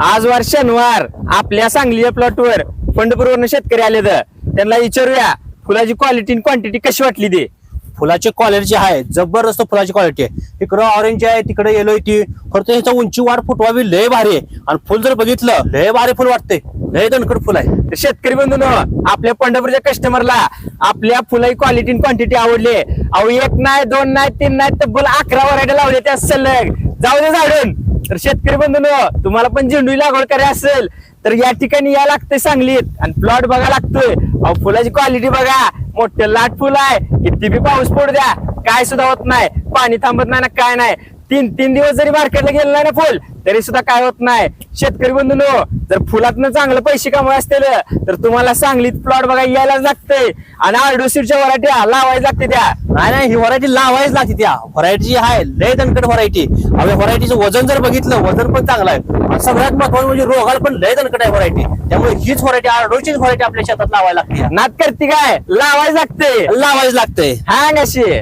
आज वार शनिवार आपल्या सांगली प्लॉटवर पंढरपूरवरून शेतकरी आले तर त्यांना विचारूया फुलाची क्वालिटी क्वांटिटी कशी वाटली ते. फुलाची क्वालिटी आहे जबरदस्त. फुलाची क्वालिटी आहे. इकडं ऑरेंज आहे तिकडे येलो ती खरं तर ह्याचा उंची वाढ फुटवा बी लय भारी आहे. आणि फुल जर बघितलं लय भारी फुल वाटते. लय दणकट फुल आहे. तर शेतकरी बंधूंनो आपल्या पंढरपूरच्या कस्टमरला आपल्या फुलाची क्वालिटी क्वांटिटी आवडली. अहो एक नाही दोन नाही तीन नाही तब्बल 11 व्हरायटी लावले त्या सलग जाऊ दे झाडून. तर शेतकरी बंधूंनो तुम्हाला पण झेंडू लागवड करायची असेल तर या ठिकाणी या लागतंय सांगलीत आणि प्लॉट बघा लागतोय. अहो फुलाची क्वालिटी बघा. मोठं लाट फुल आहे. किती बी पाऊस पडू द्या काय सुद्धा होत नाही. पाणी थांबत नाही ना काय नाही. 3 दिवस जरी मार्केटला गेलं नाही ना फुल तरी सुद्धा काय होत नाही. शेतकरी बंधूंनो जर फुलातनं चांगलं पैसे कमवाय असतील तर तुम्हाला सांगलीत प्लॉट बघा यायलाच लागतंय आणि आरडूसीच्या व्हरायटी लावायला लागते त्या. नाही ही व्हरायटी लावायच लागते. त्या व्हरायटी जी आहे लय दणकट व्हरायटी. अरे व्हरायटीचं वजन जर बघितलं वजन पण चांगलं आहे. आणि सगळ्यात महत्वाचं म्हणजे रोगाला पण लय दणकट आहे व्हरायटी. त्यामुळे हीच व्हरायटी आरडोचीच व्हरायटी आपल्या शेतात लावायला लागते. नात करते काय लावायला लागते. लावायच लागते. हा कशी